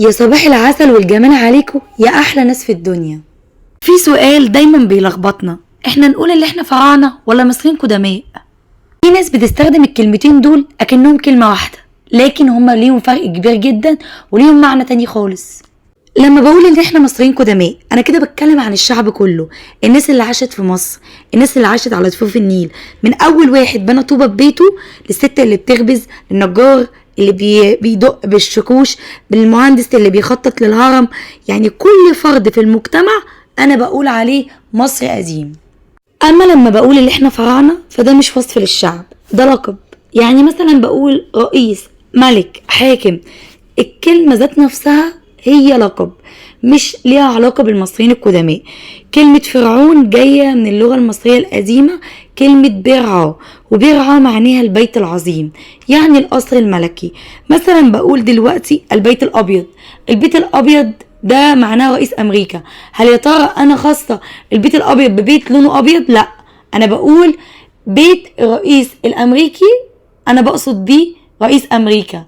يا صباح العسل والجمال عليكم يا احلى ناس في الدنيا. في سؤال دايما بيلخبطنا، احنا نقول اللي احنا فراعنه ولا مصريين قدماء؟ في ناس بتستخدم الكلمتين دول اكنهم كلمه واحده، لكن هما ليهم فرق كبير جدا وليهم معنى تاني خالص. لما بقول ان احنا مصريين قدماء انا كده بتكلم عن الشعب كله، الناس اللي عاشت في مصر، الناس اللي عاشت على ضفاف النيل، من اول واحد بنى طوبة ببيته، للست اللي بتخبز، للنجار اللي بيدق بالشكوش، بالمهندس اللي بيخطط للهرم. يعني كل فرد في المجتمع انا بقول عليه مصري قديم. اما لما بقول اللي احنا فراعنة فده مش وصف للشعب، ده لقب. يعني مثلا بقول رئيس، ملك، حاكم، الكلمة ذات نفسها هي لقب، مش ليها علاقة بالمصريين القدماء. كلمة فرعون جاية من اللغة المصرية القديمة، كلمة برعا، وبرعا معناها البيت العظيم، يعني القصر الملكي. مثلا بقول دلوقتي البيت الأبيض، البيت الأبيض ده معناه رئيس أمريكا. هل يا ترى أنا خاصة البيت الأبيض ببيت لونه أبيض؟ لأ، أنا بقول بيت الرئيس الأمريكي، أنا بقصد بيه رئيس أمريكا.